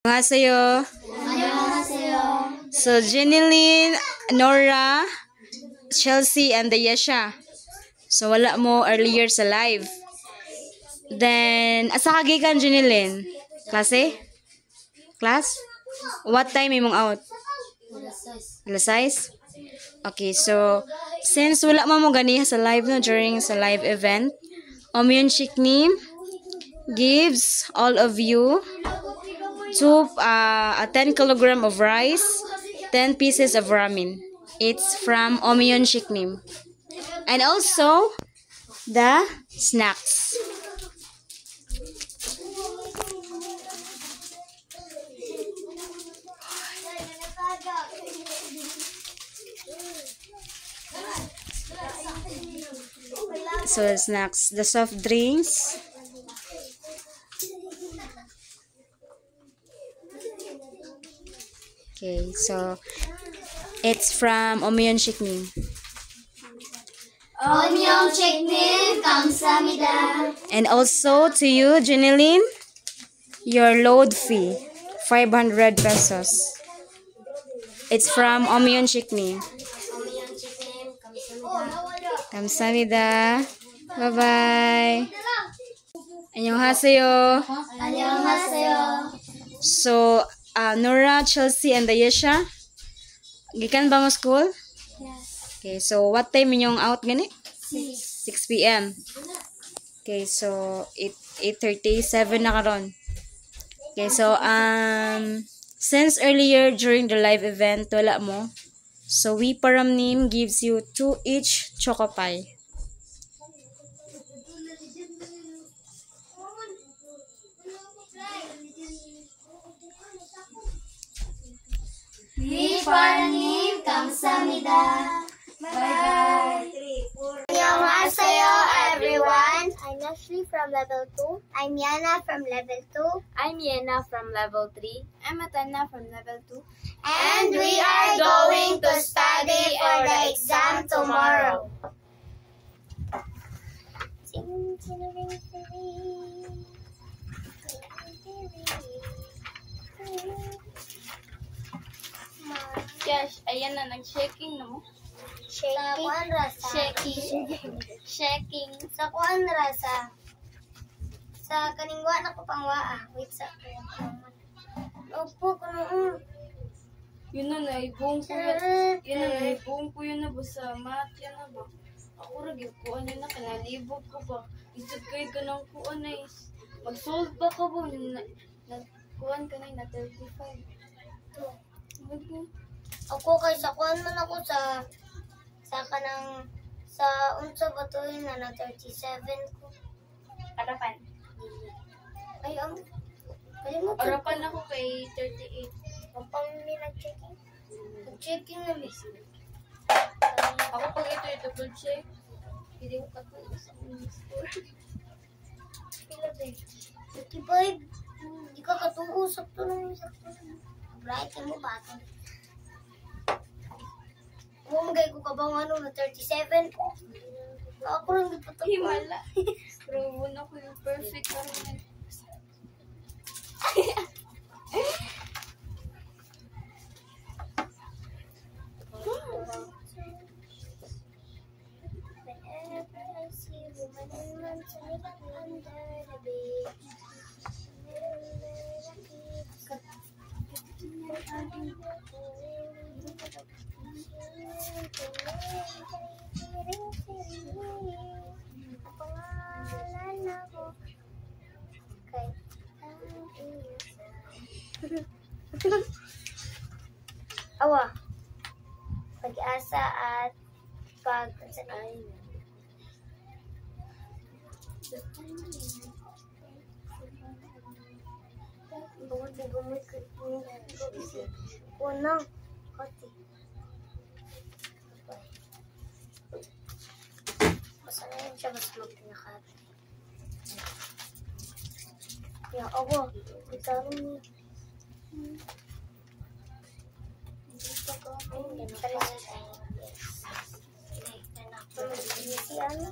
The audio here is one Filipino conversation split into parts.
안녕하세요. 안녕하세요. So, Jeneline, Nora, Chelsea, and Dayesha. So, wala mo earlier sa live. Then, asa kagikan, Jeneline? Klase? Class? What time imong out? Alas 6? Okay, so, since wala mo ganiha sa live no, during sa live event, Omyun Chiknim gives all of you a 10 kilogram of rice, 10 pieces of ramen. It's from Omyun Chiknim. And also, the snacks. So, the snacks, the soft drinks. Okay, so it's from Omyun Chiknim. Omyun Chiknim, 감사합니다. And also to you, Jeneline, your load fee, 500 pesos. It's from Omyun Chiknim. Omyun Chiknim, 감사합니다. 감사합니다. Bye-bye. 안녕하세요. 안녕하세요. So, Nora, Chelsea, and Dayesha, gikan ba mo school? Yes. Okay, so what time inyong out gani? 6. 6 p.m. Okay, so 8:37 na karon. Okay, so since earlier during the live event wala mo, so we Paramnim gives you 2 each choco pie. 위파님 감사합니다. Bye-bye. 안녕하세요, everyone. I'm Ashley from level 2. I'm Yana from level 2. I'm Yena from level 3. I'm Atana from level 2. And we are going to study for the exam tomorrow. Yes, ayan na, nag-shaking na mo. Shaking. Sa kuan rasa. Sa kaningwa na ko pangwaa. Wait sa. Opo, kuno. Yun na, naibong ko yan. Yun na, naibong ko yun na ba sa math yan na ba? Ako rin, kuan yun na, kanalibog ko ba? Isip kayo ka ng kuan na is. Mag-solve ba ka ba? Kuan ka na 35. Ako kay sa kuan man ako sa kanang sa unsa ba to yun na 37 ko. Arapan. Ay kalimutan. Arapan ako kay 38. Kapang mi nag-checking. Nag-checking na miss. Ako pag ito double check. Hindi ko katuloy sa score. Pila ba? 35. Hindi ka katuo. Sakto lang. Bright mo ba ito? Umagay ko kabang ano na 37. Ako lang ipatapos. Himala. Pero una ko yung perfect. Whenever I see women and men sitting under the bed, pangalan ako kay awa pag-asa at pag-sanay. Unang kote. Masalayan siya mas magpinakat. Ya, ako. Itaro ni. Dito ko. Ayun, pala siya. Yes. Si ano?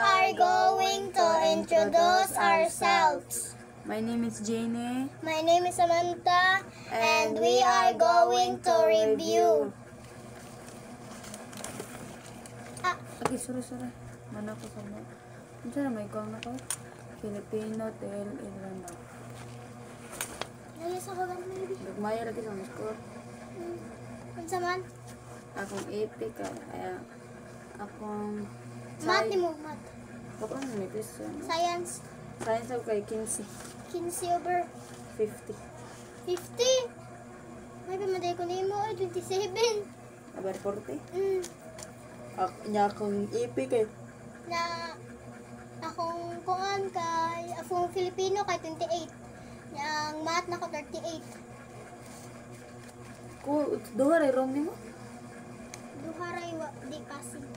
are going to introduce ourselves. My name is Jane. My name is Samantha, and we are going to review. Okay, sorry. Mana ko sa mo. Ano na may kong na ko? Filipino, TL, Irlanda. Ayos ako ba, maybe? Nagmaya lagi sa score. Kung man? Akong AP ka. Kaya, akong... Math ni mo, math. Baka na may question. Science. Science ako kay 15. 15 over 50. 50. May pamaday ko nimo, 27. Aber 40. Mm. Akong AP kay... Na akong kuan kay akong Filipino kay 28. Yang math na ko 38. Duha rin wrong ni mo? Duharay wa di passing.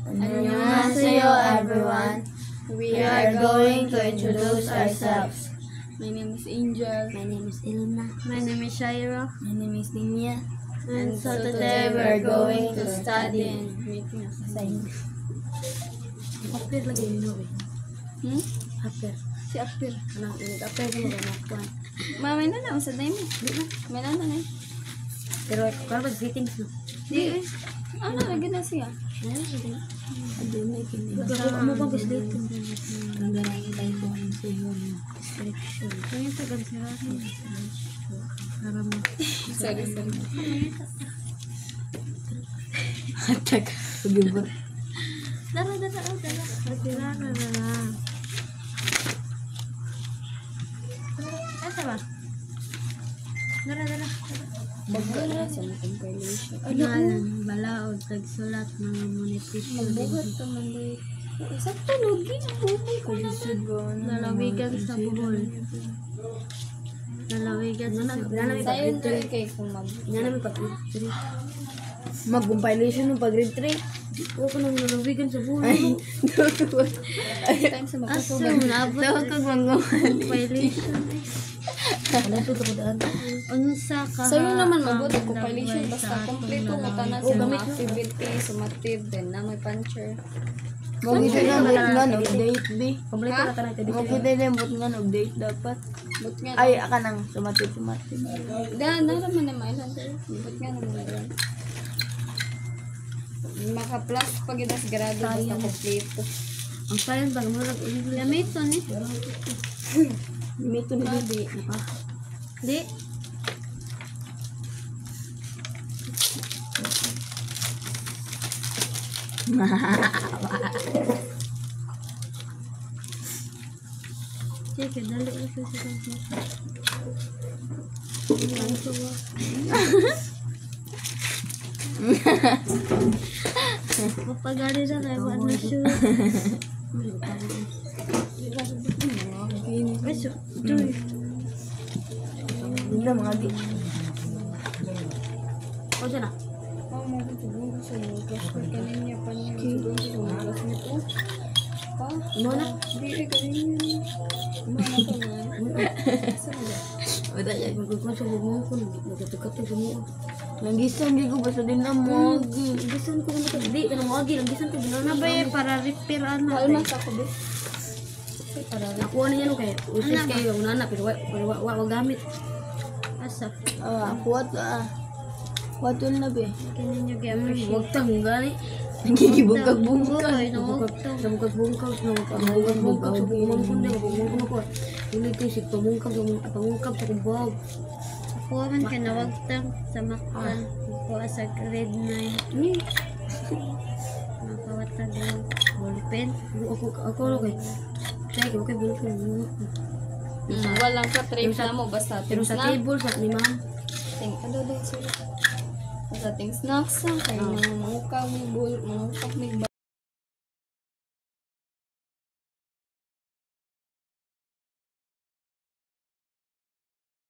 Annyeonghaseyo everyone. We are going to introduce ourselves. My name is Angel. My name is Ilma. My name is Shaira. My name is Dinya. And So today we're going to study and making science. Apir lagi dulu. Apir. Si Apir. Kanang ini Apir ko maganakuan. Mama na lang sa dime. May na na. Pero kalau greetings no. Di ano lagi na siya? Ada na kini. Mo pa gusto dito. Ang ganay tayo ko ang sayo. Restriction. Kaya tagal sila. Sorry. Atak. Bibur. Dara. Patira na. Asa ba? Dara. Bagay sa compilation. Balaod, tagsulat, mga monetisyon. Magbuhat ka man day. Sakto logi ang buhay ko na. Lalawigan sa buhol. Lalawigan sa buhol. Sayon to kay kung Mag-compilation ng pag-grade 3. Huwag ko nang lalawigan sa buhol. time sa Aso, makasugan. nabot Tawag na kag sa compilation. Ano ito ito daan? Unsa ka Sa'yo naman mabuti compilation basta kompleto mo tanan sa gamit mga activity, summative, then na may puncher. Mag-ito na bot nga no, update B. Ha? Mag-ito na bot nga no, update dapat. But nga, Ay, aka nang sumatid. naraman na mailan tayo. But nga naman. Maka-plus pag yun as grado, basta kompleto. Ang sayon pag mo nag-English. Lamito ni. Mito na Di. Di. Sige, dali ito sa computer. Kapagari na kayo, ano siya? Beso. Hindi mga di. O, dyan na. Mama ko siguro sa mga classmate kanina pa niya. Siguro sa mga classmate ko. Pa? Ano na? Hindi eh, kanina. Umana ka na. Wala yan. Magkakon sa bumong ko. Nagkatukat yung bumong. Nagisan di ko basta din na mo. Gisan ko naman. Hindi ka na mo agi. Gisan ko. Ano ba yan? Para repairaan Mahal natin. man sa ako, be. Nakuha na yan. Okay. Usis kayo. Unana. Pero wag gamit. Asa? Kuwat Kuwatol na be. Kinin nyo gi-appreciate. Huwag tang gani. Nagigibugkag-bugkag. Nabugkag-bungkag. Nabugkag-bungkag. Sa bumong ko na. Bumong ko na. Hindi ko si pamungkag. Pamungkag sa kumbag. Kuha man ka na wag tang sa maktan. Kuha sa grade 9. Nakawatag ng ballpen. Ako ano kay. Kaya ko kay bulok ko. Walang ka-trip na mo. Basta Pero sa table sa ni ma'am. Ano din sila? Sa ating snacks kay mangukag may bul, mangukag may